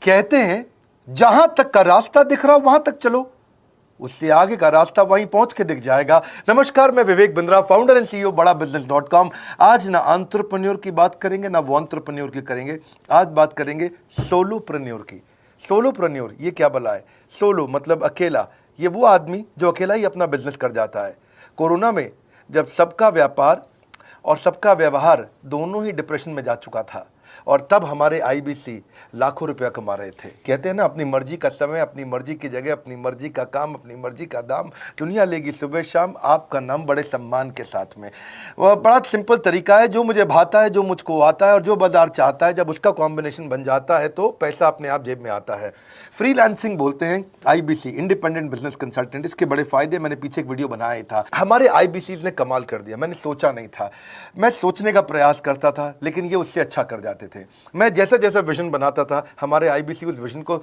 कहते हैं जहां तक का रास्ता दिख रहा हो वहां तक चलो, उससे आगे का रास्ता वहीं पहुंच के दिख जाएगा। नमस्कार, मैं Vivek Bindra, founder and CEO बड़ाबिजनेस.com। आज ना एंटरप्रेन्योर की बात करेंगे ना वो एंटरप्रेन्योर की करेंगे, आज बात करेंगे सोलोप्रेन्योर की। सोलोप्रेन्योर ये क्या भला है? सोलो मतलब अकेला, ये वो आदमी जो अकेला ही अपना बिजनेस कर जाता है। कोरोना में जब सबका व्यापार और सबका व्यवहार दोनों ही डिप्रेशन में जा चुका था, और तब हमारे आईबीसी लाखों रुपया कमा रहे थे। कहते हैं ना, अपनी मर्जी का समय, अपनी मर्जी की जगह, अपनी मर्जी का काम, अपनी मर्जी का दाम, दुनिया लेगी सुबह शाम आपका नाम बड़े सम्मान के साथ में। वह बड़ा सिंपल तरीका है, जो मुझे भाता है, जो मुझको आता है और जो बाजार चाहता है, जब उसका कॉम्बिनेशन बन जाता है तो पैसा अपने आप जेब में आता है। फ्रीलांसिंग बोलते हैं आईबीसी, इंडिपेंडेंट बिजनेस कंसल्टेंट। इसके बड़े फायदे मैंने पीछे एक वीडियो बनाया था। हमारे आईबीसी ने कमाल कर दिया, मैंने सोचा नहीं था। मैं सोचने का प्रयास करता था लेकिन ये उससे अच्छा कर जाते थे। मैं जैसा जैसा विजन बनाता था, हमारे आईबीसी उस विजन को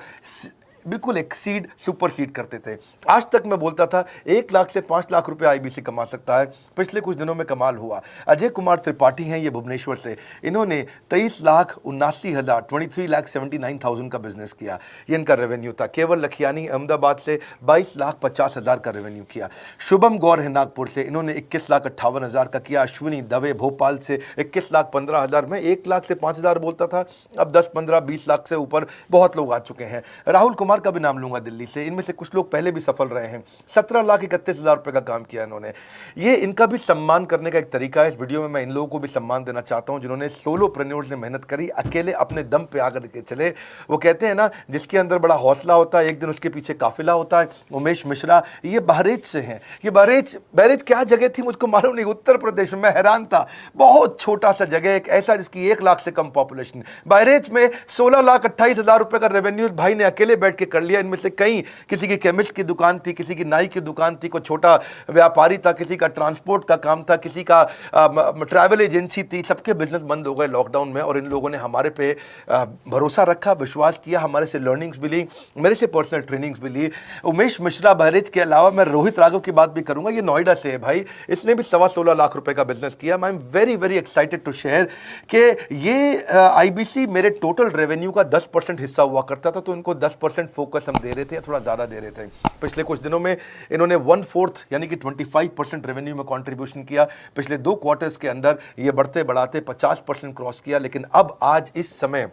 बिल्कुल एक्सीड, सुपरसीड करते थे। आज तक मैं बोलता था 1 लाख से 5 लाख रुपए आईबीसी कमा सकता है। पिछले कुछ दिनों में कमाल हुआ। अजय कुमार त्रिपाठी हैं ये भुवनेश्वर से, इन्होंने 23,79,000 का बिजनेस किया। ये इनका रेवेन्यू था। केवल लखियानी अहमदाबाद से 22,50,000 का रेवेन्यू किया। शुभम गौर है नागपुर से, इन्होंने 21,58,000 का किया। अश्विनी दवे भोपाल से 21,15,000 में 1 लाख से 5,000 बोलता था, अब 10, 15, 20 लाख से ऊपर बहुत लोग आ चुके हैं। राहुल कुमार का भी नाम लूंगा दिल्ली से, इनमें से कुछ लोग पहले भी सफल रहे हैं। 17,31,000 रुपए का काम किया इन्होंने। ये इनका भी सम्मान करने का एक तरीका है। इस वीडियो में मैं इन लोगों को भी सम्मान देना चाहता हूं जिन्होंने सोलोप्रेन्योर से मेहनत करी, अकेले अपने दम पे आकर के चले। वो कहते हैं ना, जिसके अंदर बड़ा हौसला होता है एक दिन उसके पीछे काफिला होता है। उमेश मिश्रा ये बहरेच से हैं। ये बहरेच क्या जगह थी मुझको मालूम नहीं, उत्तर प्रदेश में। मैं हैरान था, बहुत छोटा सा जगह, एक ऐसा जिसकी 1 लाख से कम पॉपुलेशन। बहरेच में 16,28,000 रुपए का रेवेन्यू भाई ने अकेले बैठ के कर लिया। इनमें से कई, किसी की केमिस्ट की दुकान थी, किसी की नाई की दुकान थी, कोई छोटा व्यापारी था, किसी का ट्रांसपोर्ट का काम था, किसी का ट्रैवल एजेंसी थी। सबके बिजनेस बंद हो गए लॉकडाउन में, और इन लोगों ने हमारे पे भरोसा रखा, विश्वास किया, हमारे से लर्निंग्स भी ली, मेरे से पर्सनल ट्रेनिंग्स भी ली। उमेश मिश्रा बहरेच के अलावा मैं रोहित राघव की बात भी करूंगा। ये नोएडा से है भाई, इसने भी 16.25 लाख रुपए का बिजनेस किया। I am very very excited to share कि ये आईबीसी मेरे टोटल रेवेन्यू का 10% हिस्सा हुआ करता था, तो इनको 10% फोकस हम दे रहे थे, या थोड़ा ज़्यादा दे रहे थे। पिछले कुछ दिनों में इन्होंने 1/4 यानी कि 25% रेवेन्यू में कंट्रीब्यूशन किया। पिछले 2 क्वार्टर्स के अंदर ये बढ़ते बढ़ाते 50% क्रॉस किया। लेकिन अब आज इस समय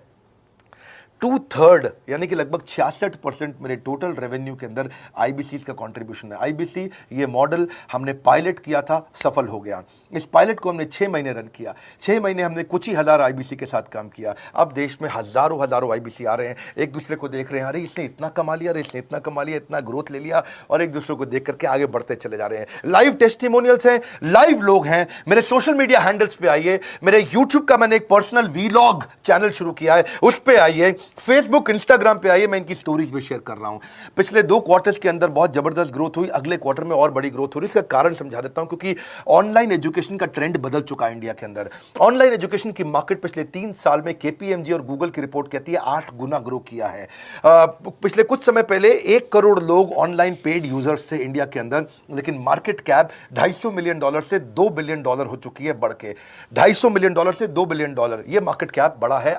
2/3 यानी कि लगभग 66% मेरे टोटल रेवेन्यू के अंदर आईबीसी का कंट्रीब्यूशन है। आईबीसी ये मॉडल हमने पायलट किया था, सफल हो गया। इस पायलट को हमने 6 महीने रन किया। 6 महीने हमने कुछ ही हज़ार आईबीसी के साथ काम किया। अब देश में हजारों आईबीसी आ रहे हैं, एक दूसरे को देख रहे हैं, अरे इसने इतना कमा लिया, अरे इसने इतना कमा लिया, इतना ग्रोथ ले लिया, और एक दूसरे को देख करके आगे बढ़ते चले जा रहे हैं। लाइव टेस्टिमोनियल्स हैं, लाइव लोग हैं। मेरे सोशल मीडिया हैंडल्स पे आइए, मेरे यूट्यूब का मैंने एक पर्सनल वीलॉग चैनल शुरू किया है, उस पर आइए, फेसबुक इंस्टाग्राम पे आइए, मैं इनकी स्टोरीज भी शेयर कर रहा हूं। पिछले 2 क्वार्टर्स के अंदर बहुत जबरदस्त ग्रोथ हुई, अगले क्वार्टर में और बड़ी ग्रोथ हो रही है। इसका कारण समझा देता हूं, क्योंकि ऑनलाइन एजुकेशन का ट्रेंड बदल चुका है इंडिया के अंदर। ऑनलाइन एजुकेशन की मार्केट पिछले 3 साल में केपीएमजी और गूगल की रिपोर्ट कहती है 8 गुना ग्रो किया है। पिछले कुछ समय पहले 1 करोड़ लोग ऑनलाइन पेड यूजर्स थे इंडिया के अंदर, लेकिन मार्केट कैप $250 मिलियन से $2 बिलियन हो चुकी है, बढ़ के $250 मिलियन से $2 बिलियन। ये मार्केट कैप बड़ा है।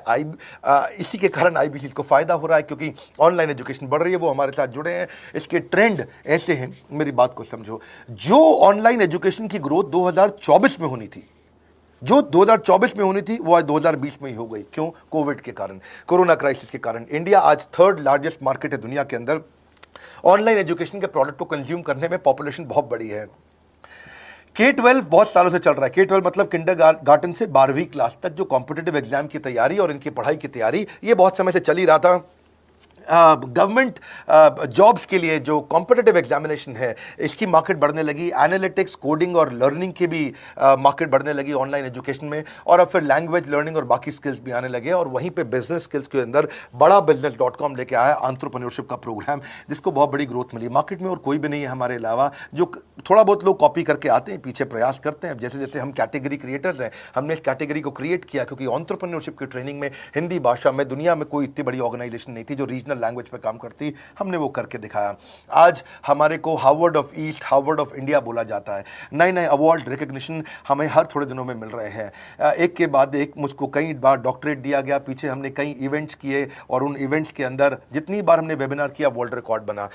इसी के कारण आईबीसी को फायदा हो रहा है, क्योंकि ऑनलाइन एजुकेशन बढ़ रही है, वो हमारे साथ जुड़े हैं। इसके ट्रेंड ऐसे हैं, मेरी बात को समझो। जो ऑनलाइन एजुकेशन की ग्रोथ 2024 में होनी थी, जो 2024 में होनी थी, वो आज 2020 में ही हो गई। क्यों? कोविड के कारण, कोरोना क्राइसिस के कारण। इंडिया आज 3rd लार्जेस्ट मार्केट है दुनिया के अंदर। ऑनलाइन एजुकेशन के प्रोडक्ट को कंज्यूम करने में पॉपुलेशन बहुत बड़ी है। K-12 बहुत सालों से चल रहा है। K-12 मतलब किंडरगार्टन से 12वीं क्लास तक जो कॉम्पिटिटिव एग्जाम की तैयारी और इनकी पढ़ाई की तैयारी, ये बहुत समय से चल ही रहा था। गवर्नमेंट जॉब्स के लिए जो कॉम्पिटिटिव एग्जामिनेशन है, इसकी मार्केट बढ़ने लगी। एनालिटिक्स, कोडिंग और लर्निंग की भी मार्केट बढ़ने लगी ऑनलाइन एजुकेशन में। और अब फिर लैंग्वेज लर्निंग और बाकी स्किल्स भी आने लगे। और वहीं पे बिजनेस स्किल्स के अंदर बड़ाबिजनेस.com लेके आया एंटरप्रेन्योरशिप का प्रोग्राम, जिसको बहुत बड़ी ग्रोथ मिली। मार्केट में और कोई भी नहीं है हमारे अलावा जो थोड़ा बहुत लोग कॉपी करके आते हैं, पीछे प्रयास करते हैं। जैसे जैसे हम कैटेगरी क्रिएटर्स हैं, हमने इस कैटेगरी को क्रिएट किया क्योंकि एंटरप्रेन्योरशिप की ट्रेनिंग में हिंदी भाषा में दुनिया में कोई इतनी बड़ी ऑर्गेनाइजेशन नहीं थी जो रीजनल लैंग्वेज पे काम करती। हमने वो करके दिखाया। आज हमारे को Harvard of east, Harvard of India बोला जाता है। नए नए अवार्ड रिकग्निशन हमें हर थोड़े दिनों में मिल रहे हैं, एक के बाद एक। मुझको कई बार डॉक्टरेट दिया गया, पीछे हमने कई इवेंट्स किए और उन इवेंट्स के अंदर जितनी बार हमने वेबिनार किया वर्ल्ड रिकॉर्ड बना।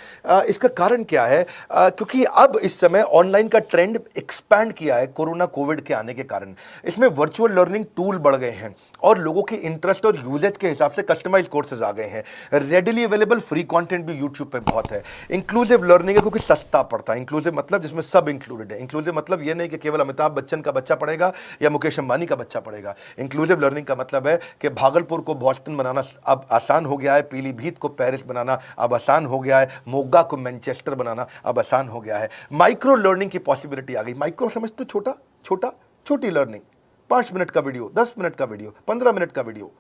इसका कारण क्या है? क्योंकि अब इस समय ऑनलाइन का ट्रेंड एक्सपैंड किया है कोरोना कोविड के आने के कारण। इसमें वर्चुअल लर्निंग टूल बढ़ गए हैं और लोगों के इंटरेस्ट और यूजेज के हिसाब से कस्टमाइज कोर्सेज आ गए हैं। रेडिली अवेलेबल फ्री कंटेंट भी यूट्यूब पे बहुत है। इंक्लूसिव लर्निंग है क्योंकि सस्ता पड़ता है। इंक्लूसिव मतलब जिसमें सब इंक्लूडेड है। इंक्लूसिव मतलब ये नहीं कि केवल अमिताभ बच्चन का बच्चा पढ़ेगा या मुकेश अंबानी का बच्चा पढ़ेगा। इंक्लूसिव लर्निंग का मतलब है कि भागलपुर को बॉस्टन बनाना अब आसान हो गया है, पीलीभीत को पेरिस बनाना अब आसान हो गया है, मोगा को मैनचेस्टर बनाना अब आसान हो गया है। माइक्रो लर्निंग की पॉसिबिलिटी आ गई। माइक्रो समझ तो छोटी लर्निंग, 5 मिनट का वीडियो, 10 मिनट का वीडियो, 15 मिनट का वीडियो।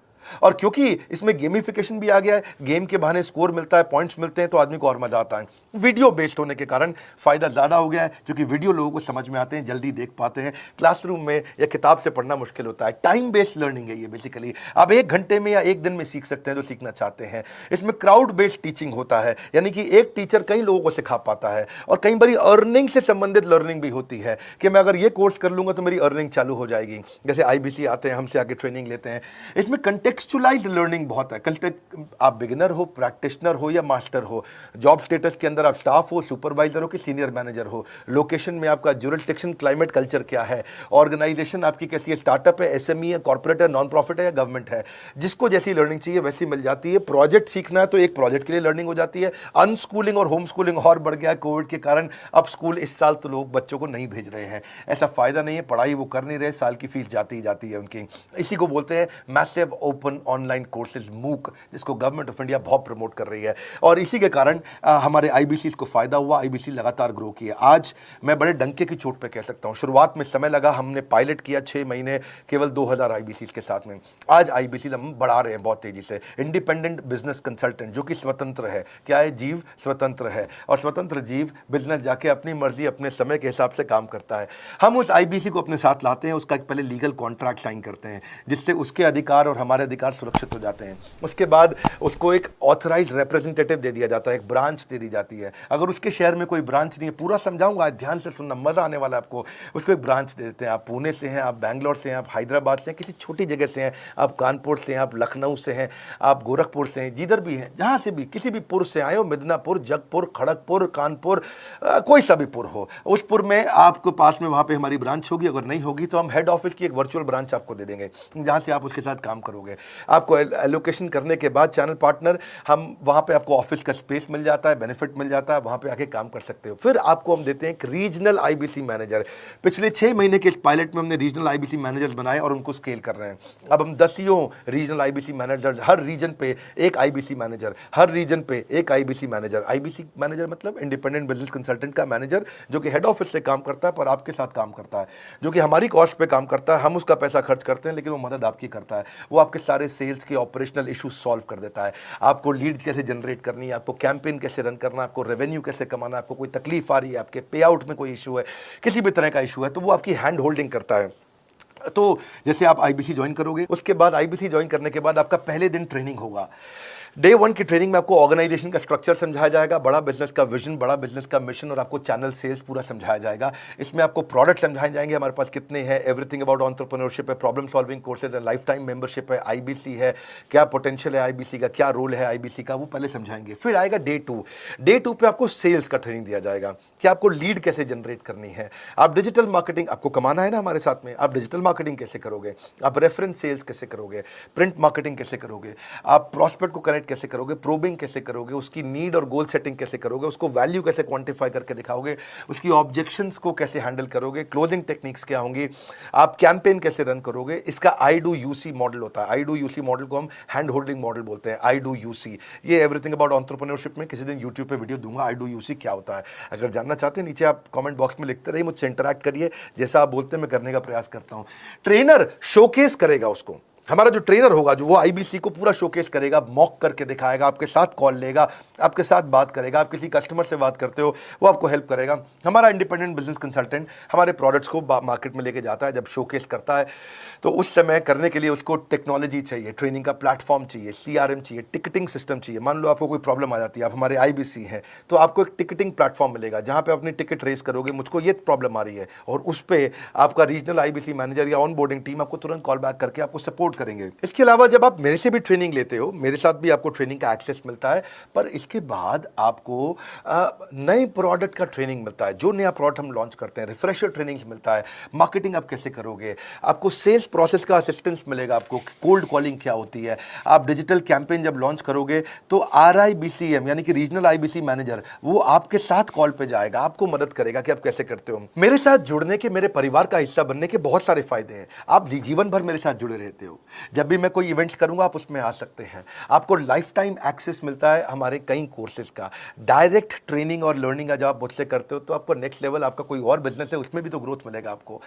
और क्योंकि इसमें गेमिफिकेशन भी आ गया है, गेम के बहाने स्कोर मिलता है, पॉइंट्स मिलते हैं, तो आदमी को और मजा आता है। वीडियो बेस्ड होने के कारण फायदा ज्यादा हो गया है क्योंकि वीडियो लोगों को समझ में आते हैं, जल्दी देख पाते हैं। क्लासरूम में या किताब से पढ़ना मुश्किल होता है। टाइम बेस्ड लर्निंग है ये बेसिकली। आप 1 घंटे में या 1 दिन में सीख सकते हैं जो सीखना चाहते हैं। इसमें क्राउड बेस्ड टीचिंग होता है, यानी कि एक टीचर कई लोगों को सिखा पाता है। और कई बार अर्निंग से संबंधित लर्निंग भी होती है कि मैं अगर ये कोर्स कर लूंगा तो मेरी अर्निंग चालू हो जाएगी। जैसे IBC आते हैं, हमसे आगे ट्रेनिंग लेते हैं। इसमें कंटेक्चुअलाइज्ड लर्निंग बहुत है। आप बिगिनर हो, प्रैक्टिशनर हो या मास्टर हो, जॉब स्टेटस के अंदर आप स्टाफ हो, सुपरवाइजर हो कि सीनियर मैनेजर हो, लोकेशन में आपका जुरिस्डिक्शन, क्लाइमेट, कल्चर क्या है, ऑर्गेनाइजेशन आपकी कैसी है, स्टार्टअप है, SME है, कॉर्पोरेट है, नॉन प्रॉफिट है या गवर्नमेंट है, जिसको जैसी लर्निंग चाहिए वैसी मिल जाती है। प्रोजेक्ट सीखना है तो एक प्रोजेक्ट के लिए लर्निंग हो जाती है। अनस्कूलिंग और होम स्कूलिंग और बढ़ गया है कोविड के कारण। अब स्कूल इस साल तो लोग बच्चों को नहीं भेज रहे हैं, ऐसा फायदा नहीं है, पढ़ाई वो कर नहीं रहे, साल की फीस जाती ही जाती है उनकी। इसी को बोलते हैं massive open online courses, MOOC, जिसको गवर्नमेंट ऑफ इंडिया बहुत प्रमोट कर रही है। और इसी के कारण हमारे IBC को फायदा हुआ। IBC लगातार ग्रो किया। आज मैं बड़े डंके की चोट पे कह सकता हूं, शुरुआत में समय लगा, हमने पायलट किया 6 महीने केवल 2000 IBC के साथ में। आज IBC हम बढ़ा रहे हैं बहुत तेजी से। इंडिपेंडेंट बिजनेस कंसल्टेंट जो कि स्वतंत्र है। क्या है? जीव स्वतंत्र है और स्वतंत्र जीव बिजनेस जाके अपनी मर्जी अपने समय के हिसाब से काम करता है। हम उस IBC को अपने साथ लाते हैं, उसका एक पहले लीगल कॉन्ट्रैक्ट साइन करते हैं जिससे उसके अधिकार और हमारे अधिकार सुरक्षित हो जाते हैं। उसके बाद उसको एक ऑथराइज्ड रिप्रेजेंटेटिव दे दिया जाता है, एक ब्रांच दे दी जाती है। अगर उसके शहर में कोई ब्रांच नहीं है, पूरा समझाऊंगा, ध्यान से सुनना, मजा आने वाला है आपको। उसको एक ब्रांच दे देते हैं। आप पुणे से हैं, आप बैंगलोर से हैं, आप हैदराबाद से हैं, किसी छोटी जगह से हैं, आप कानपुर से हैं, आप लखनऊ से हैं, आप गोरखपुर से हैं, जिधर भी हैं, जहां से भी किसी भी पुर से आए हो, मिदनापुर, जगपुर, खड़गपुर, कानपुर, कोई सा भी पुर हो, उस पुर में आपको पास में वहां पे हमारी ब्रांच होगी। अगर नहीं होगी तो हम हेड ऑफिस की एक वर्चुअल ब्रांच आपको दे देंगे जहां से आप उसके साथ काम करोगे। आपको एलोकेशन करने के बाद चैनल पार्टनर, हम वहां पे आपको ऑफिस का स्पेस मिल जाता है, बेनिफिट मिल जाता है, वहां पे आके काम कर सकते हो। फिर आपको हम देते हैं एक रीजनल IBC मैनेजर। पिछले 6 महीने के इस पायलट में हमने रीजनल IBC मैनेजर्स बनाए और उनको स्केल कर रहे हैं। अब हम 10 रीजनल IBC मैनेजर, हर रीजन पे एक IBC मैनेजर, हर रीजन पे एक IBC मैनेजर। IBC मैनेजर मतलब इंडिपेंडेंट बिजनेस कंसल्टेंट का मैनेजर, जो कि हेड ऑफिस से काम करता है पर आपके साथ काम करता है, जो कि हमारी कॉस्ट पे काम करता है। हम उसका पैसा खर्च करते हैं लेकिन वो मदद आपकी करता है। वो आपके सारे सेल्स के ऑपरेशनल इशूज सॉल्व कर देता है। आपको लीड कैसे जनरेट करनी है, आपको कैंपेन कैसे रन करना है, आपको रेवेन्यू कैसे कमाना है, आपको कोई तकलीफ आ रही है, आपके पे आउट में कोई इशू है, किसी भी तरह का इशू है, तो वो आपकी हैंड होल्डिंग करता है। तो जैसे आप IBC ज्वाइन करोगे, उसके बाद IBC ज्वाइन करने के बाद आपका पहले दिन ट्रेनिंग होगा। डे 1 की ट्रेनिंग में आपको ऑर्गेनाइजेशन का स्ट्रक्चर समझाया जाएगा, बड़ा बिजनेस का विजन, बड़ा बिजनेस का मिशन और आपको चैनल सेल्स पूरा समझाया जाएगा। इसमें आपको प्रोडक्ट समझाए जाएंगे, हमारे पास कितने हैं, एवरीथिंग अबाउट एंटरप्रेन्योरशिप है, प्रॉब्लम सॉल्विंग कोर्सेज है, लाइफ टाइम मेंबरशिप है, IBC है, क्या पोटेंशियल है IBC का, क्या रोल है IBC का, वो पहले समझाएंगे। फिर आएगा डे 2। डे 2 पे आपको सेल्स का ट्रेनिंग दिया जाएगा कि आपको लीड कैसे जनरेट करनी है। आप डिजिटल मार्केटिंग, आपको कमाना है ना हमारे साथ में, आप डिजिटल मार्केटिंग कैसे करोगे, आप रेफरेंस सेल्स कैसे करोगे, प्रिंट मार्केटिंग कैसे करोगे, आप प्रॉस्पेक्ट को कनेक्ट कैसे करोगे, प्रोबिंग कैसे करोगे, उसकी नीड और गोल सेटिंग कैसे करोगे, उसको वैल्यू कैसे क्वांटिफाई करके दिखाओगे, उसकी ऑब्जेक्शंस को कैसे हैंडल करोगे, क्लोजिंग टेक्निक्स क्या होंगी, आप कैंपेन कैसे रन करोगे। इसका I do UC मॉडल होता है। I do UC मॉडल को हम हैंड होल्डिंग मॉडल बोलते हैं। I do UC, ये एवरीथिंग अबाउट एंटरप्रेन्योरशिप में किसी दिन यूट्यूब पे वीडियो दूंगा। I do UC क्या होता है, अगर जानना चाहते हैं नीचे आप कमेंट बॉक्स में लिखते रहिए, मुझसे इंटरैक्ट करिए, जैसा आप बोलते हैं मैं करने का प्रयास करता हूं। ट्रेनर शोकेस करेगा उसको हमारा जो ट्रेनर होगा जो वो आईबीसी को पूरा शोकेस करेगा, मॉक करके दिखाएगा, आपके साथ कॉल लेगा, आपके साथ बात करेगा, आप किसी कस्टमर से बात करते हो वो आपको हेल्प करेगा। हमारा इंडिपेंडेंट बिजनेस कंसल्टेंट हमारे प्रोडक्ट्स को मार्केट में लेके जाता है, जब शोकेस करता है तो उस समय करने के लिए उसको टेक्नोलॉजी चाहिए, ट्रेनिंग का प्लेटफॉर्म चाहिए, सीआरएम चाहिए, टिकटिंग सिस्टम चाहिए। मान लो आपको कोई प्रॉब्लम आ जाती है, आप हमारे आईबीसी हैं, तो आपको एक टिकटिंग प्लेटफॉर्म मिलेगा जहां पे अपनी टिकट रेस करोगे, मुझको ये प्रॉब्लम आ रही है, और उस पर आपका रीजनल आईबीसी मैनेजर या ऑन बोर्डिंग टीम आपको तुरंत कॉल बैक करके आपको सपोर्ट करेंगे। इसके अलावा जब आप मेरे से भी ट्रेनिंग लेते हो, मेरे साथ भी आपको ट्रेनिंग का एक्सेस मिलता है, पर इसके बाद आपको नए प्रोडक्ट का ट्रेनिंग मिलता है। जो नया प्रोडक्ट हम लॉन्च करते हैं, रिफ्रेशर ट्रेनिंग्स मिलता है, मार्केटिंग आप कैसे करोगे, आपको सेल्स प्रोसेस का असिस्टेंस मिलेगा, आपको कोल्ड कॉलिंग क्या होती है, आप डिजिटल कैंपेन जब लॉन्च करोगे तो आरआईबीसीएम यानी कि रीजनल आईबीसी मैनेजर वो आपके साथ कॉल पे जाएगा, आपको मदद करेगा कि आप कैसे करते हो। मेरे साथ जुड़ने के, मेरे परिवार का हिस्सा बनने के बहुत सारे फायदे हैं। आप जीवन भर मेरे साथ जुड़े रहते हो, जब भी मैं कोई इवेंट्स करूंगा आप उसमें आ सकते हैं। आपको लाइफ टाइम एक्सेस मिलता है हमारे कई कोर्सेज का, डायरेक्ट ट्रेनिंग और लर्निंग जब आप मुझसे करते हो तो आपको नेक्स्ट लेवल, आपका कोई और बिजनेस है उसमें भी तो ग्रोथ मिलेगा आपको।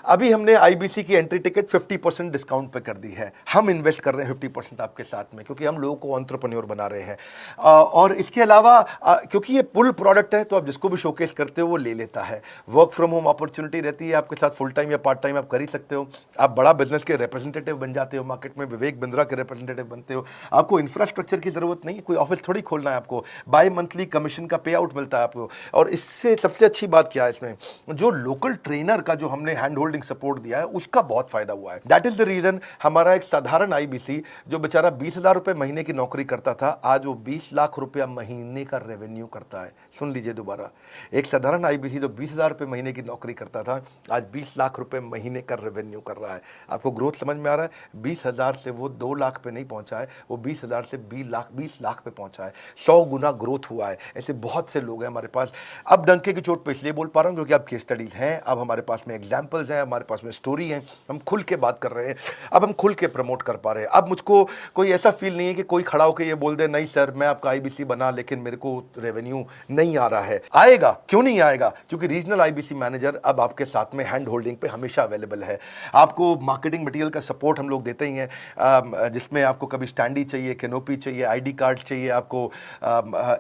अभी हमने आईबीसी की एंट्री टिकट 50% डिस्काउंट पे कर दी है। हम इन्वेस्ट कर रहे हैं 50% आपके साथ में, क्योंकि हम लोगों को एंटरप्रेन्योर बना रहे हैं। और इसके अलावा क्योंकि ये पुल प्रोडक्ट है तो आप जिसको भी शोकेस करते हो वो ले लेता है। वर्क फ्रॉम होम अपॉर्चुनिटी रहती है आपके साथ, फुल टाइम या पार्ट टाइम आप कर ही सकते हो। आप बड़ा बिजनेस के रिप्रेजेंटेटिव बन जाते हो, मार्केट में विवेक बिंद्रा के रिप्रेजेंटेटिव बनते हो। आपको इंफ्रास्ट्रक्चर की जरूरत नहीं है, कोई ऑफिस थोड़ी खोलना है आपको, बाय मंथली कमीशन का पे आउट मिलता है आपको। और इससे सबसे अच्छी बात क्या है इसमें, जो लोकल ट्रेनर का जो हमने हैंड होल्डिंग सपोर्ट दिया है उसका बहुत फायदा हुआ है। दैट इज द रीजन हमारा एक साधारण आईबीसी जो बेचारा 20,000 रुपए महीने की नौकरी करता था, आज वो 20 लाख रुपया महीने का रेवेन्यू करता है। सुन लीजिए दोबारा, एक साधारण आईबीसी जो 20,000 रुपए महीने की नौकरी करता था, आज 20 लाख रुपए महीने का रेवेन्यू कर रहा है। आपको ग्रोथ समझ में आ रहा है? 20,000 से वो 2 लाख पे नहीं पहुंचा है, वो 20,000 से 20 लाख पे पहुंचा है। 100 गुना ग्रोथ हुआ है। ऐसे बहुत से लोग हैं हमारे पास। अब डंके की चोट पे इसलिए बोल पा रहा हूं क्योंकि अब केस स्टडीज हैं, अब हमारे पास में एग्जांपल्स हैं, हमारे पास में स्टोरी है, हम खुल के बात कर रहे हैं, अब हम खुल के प्रमोट कर पा रहे हैं। अब मुझको कोई ऐसा फील नहीं है कि कोई खड़ा होकर ये बोल दे नहीं सर मैं आपका आईबीसी बना लेकिन मेरे को रेवेन्यू नहीं आ रहा है। आएगा, क्यों नहीं आएगा? क्योंकि रीजनल आईबीसी मैनेजर अब आपके साथ में हैंड होल्डिंग पे हमेशा अवेलेबल है। आपको मार्केटिंग मटेरियल का सपोर्ट हम लोग देते ही हैं, जिसमें आपको कभी स्टैंडी चाहिए, कैनोपी चाहिए, आईडी कार्ड चाहिए, आपको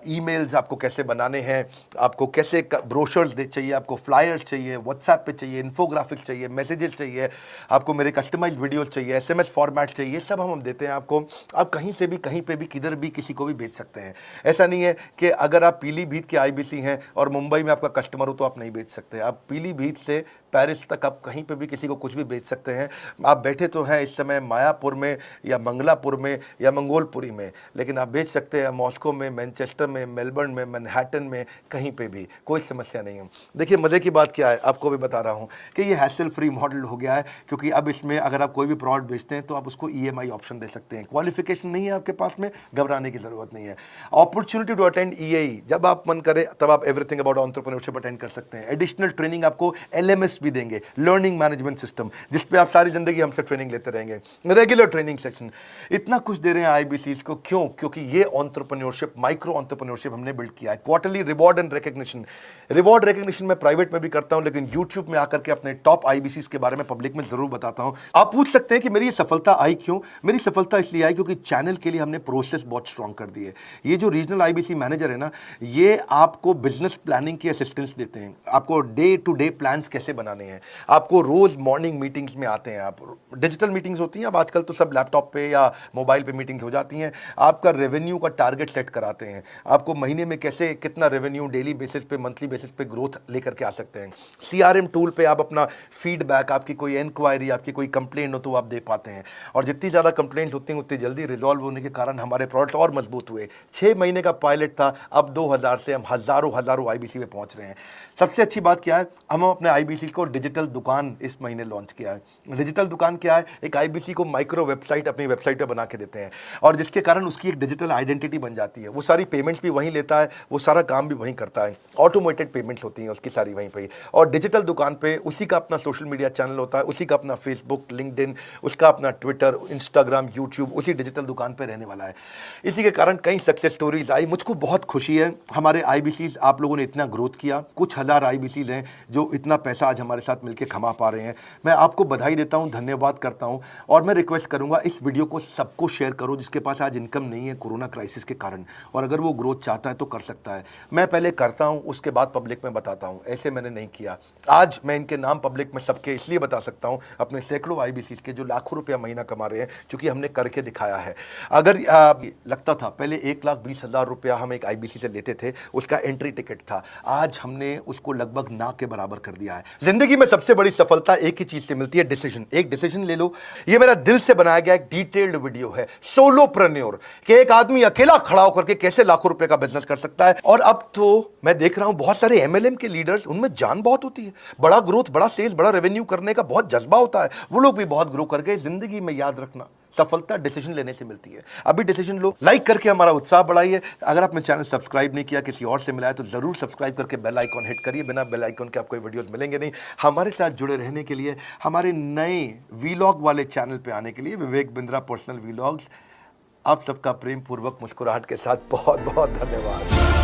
ईमेल्स आपको कैसे बनाने हैं, आपको कैसे ब्रोशर्स चाहिए, आपको फ्लायर्स चाहिए, व्हाट्सएप पे चाहिए, इन्फोग्राफिक्स चाहिए, मैसेजेस चाहिए, आपको मेरे कस्टमाइज्ड वीडियोस चाहिए, एसएमएस फॉर्मेट चाहिए, सब हम देते हैं आपको। आप कहीं से भी, कहीं पे भी, किधर भी, किसी को भी बेच सकते हैं। ऐसा नहीं है कि अगर आप पीलीभीत के आईबीसी हैं और मुंबई में आपका कस्टमर हो तो आप नहीं बेच सकते। आप पीलीभीत से पेरिस तक आप कहीं पे भी किसी को कुछ भी बेच सकते हैं। आप बैठे तो हैं इस समय मायापुर में या मंगलापुर में या मंगोलपुरी में, लेकिन आप बेच सकते हैं मॉस्को में, मैनचेस्टर में, मेलबर्न में, मैनहट्टन में, कहीं पे भी, कोई समस्या नहीं है। देखिए मज़े की बात क्या है, आपको भी बता रहा हूँ कि ये हैसल फ्री मॉडल हो गया है, क्योंकि अब इसमें अगर आप कोई भी प्रोडक्ट बेचते हैं तो आप उसको ईएमआई ऑप्शन दे सकते हैं। क्वालिफिकेशन नहीं है आपके पास में, घबराने की ज़रूरत नहीं है। अपॉर्चुनिटी टू अटेंड ईएई, जब आप मन करे तब आप एवरीथिंग अबाउट एंटरप्रेन्योरशिप अटेंड कर सकते हैं। एडिशनल ट्रेनिंग आपको एलएमएस भी देंगे, लर्निंग मैनेजमेंट सिस्टम, जिस पे आप सारी जिंदगी हमसे ट्रेनिंग लेते रहेंगे, रेगुलर ट्रेनिंग सेक्शन, इतना कुछ दे रहे हैं आईबीसीज को। क्यों? क्योंकि ये एंटरप्रेन्योरशिप, माइक्रो एंटरप्रेन्योरशिप हमने बिल्ड किया है। Quarterly reward and recognition, reward recognition मैं प्राइवेट में भी करता हूं, लेकिन यूट्यूब में आकर के अपने टॉप आईबीसीज के बारे में पब्लिक में जरूर बताता हूं। आप पूछ सकते हैं कि मेरी ये सफलता आई क्यों? मेरी सफलता इसलिए आई क्योंकि चैनल के लिए हमने प्रोसेस बहुत स्ट्रांग कर दी है। ये जो रीजनल आईबीसी मैनेजर है ना, ये आपको बिजनेस प्लानिंग की असिस्टेंस देते हैं, आपको डे टू डे प्लान्स कैसे बनाने हैं, आपको रोज मॉर्निंग मीटिंग्स में आते हैं। आप डिजिटल मीटिंग्स होती हैं, अब आजकल तो सब लैपटॉप पे या मोबाइल पे मीटिंग्स हो जाती हैं। आपका रेवेन्यू का टारगेट सेट कराते हैं, आपको महीने में कैसे कितना रेवेन्यू डेली बेसिस पे, मंथली बेसिस पे ग्रोथ लेकर के आ सकते हैं। सीआरएम टूल पे आप अपना फीडबैक, आपकी कोई इंक्वायरी, आपकी कोई कंप्लेंट हो तो आप दे पाते हैं, और जितनी ज़्यादा कंप्लेंट होती हैं उतनी जल्दी रिजॉल्व होने के कारण हमारे प्रोडक्ट और मजबूत हुए। 6 महीने का पायलट था, अब 2000 से हम हज़ारों आईबीसी में पहुंच रहे हैं। सबसे अच्छी बात क्या है, हम अपने आईबीसी को डिजिटल दुकान इस महीने लॉन्च किया है। डिजिटल दुकान क्या है? एक आईबीसी को माइक्रो वेबसाइट अपनी वेबसाइट पे बना के देते हैं, और जिसके कारण उसकी एक डिजिटल आइडेंटिटी बन जाती है। वो सारी पेमेंट्स भी वहीं लेता है, वो सारा काम भी वहीं करता है, ऑटोमेटेड पेमेंट्स होती हैं उसकी सारी वहीं पे। और डिजिटल दुकान पे उसी का अपना सोशल मीडिया चैनल होता है, उसी का अपना फेसबुक, लिंक्डइन, उसका अपना ट्विटर, इंस्टाग्राम, यूट्यूब उसी डिजिटल दुकान पे रहने वाला है। इसी के कारण कई सक्सेस स्टोरीज आई। मुझको बहुत खुशी है, हमारे आईबीसीज आप लोगों ने इतना ग्रोथ किया। कुछ हज़ार आईबीसीज हैं जो इतना पैसा आज हमारे हमारे साथ मिलकर खमा पा रहे हैं। मैं आपको बधाई देता हूं, धन्यवाद करता हूं और मैं रिक्वेस्ट करूंगा इस वीडियो को सबको शेयर करो जिसके पास आज इनकम नहीं है कोरोना क्राइसिस के कारण, और अगर वो ग्रोथ चाहता है तो कर सकता है। मैं पहले करता हूं, उसके बाद पब्लिक में बताता हूं, ऐसे मैंने नहीं किया। आज मैं इनके नाम पब्लिक में सबके इसलिए बता सकता हूं, अपने सैकड़ों आईबीसी के जो लाखों रुपया महीना कमा रहे हैं, क्योंकि हमने करके दिखाया है। अगर लगता था पहले 1,20,000 रुपया हम एक आईबीसी से लेते थे, उसका एंट्री टिकट था, आज हमने उसको लगभग ना के बराबर कर दिया है। जिंदगी में सबसे बड़ी सफलता एक ही चीज से मिलती है, डिसीजन। एक डिसीजन ले लो। ये मेरा दिल से बनाया गया एक डिटेल्ड वीडियो है, सोलोप्रेन्योर, कि एक आदमी अकेला खड़ा होकर के कैसे लाखों रुपए का बिजनेस कर सकता है। और अब तो मैं देख रहा हूं बहुत सारे एमएलएम के लीडर्स, उनमें जान बहुत होती है, बड़ा ग्रोथ, बड़ा सेल्स, बड़ा रेवेन्यू करने का बहुत जज्बा होता है, वो लोग भी बहुत ग्रो कर गए। जिंदगी में याद रखना, सफलता डिसीजन लेने से मिलती है। अभी डिसीजन लो, लाइक करके हमारा उत्साह बढ़ाइए। अगर आपने चैनल सब्सक्राइब नहीं किया, किसी और से मिला है, तो जरूर सब्सक्राइब करके बेल आइकॉन हिट करिए। बिना बेल आइकॉन के आपको वीडियोस मिलेंगे नहीं। हमारे साथ जुड़े रहने के लिए, हमारे नए वीलॉग वाले चैनल पे आने के लिए, विवेक बिंद्रा पर्सनल वीलॉग्स, आप सबका प्रेम पूर्वक मुस्कुराहट के साथ बहुत बहुत धन्यवाद।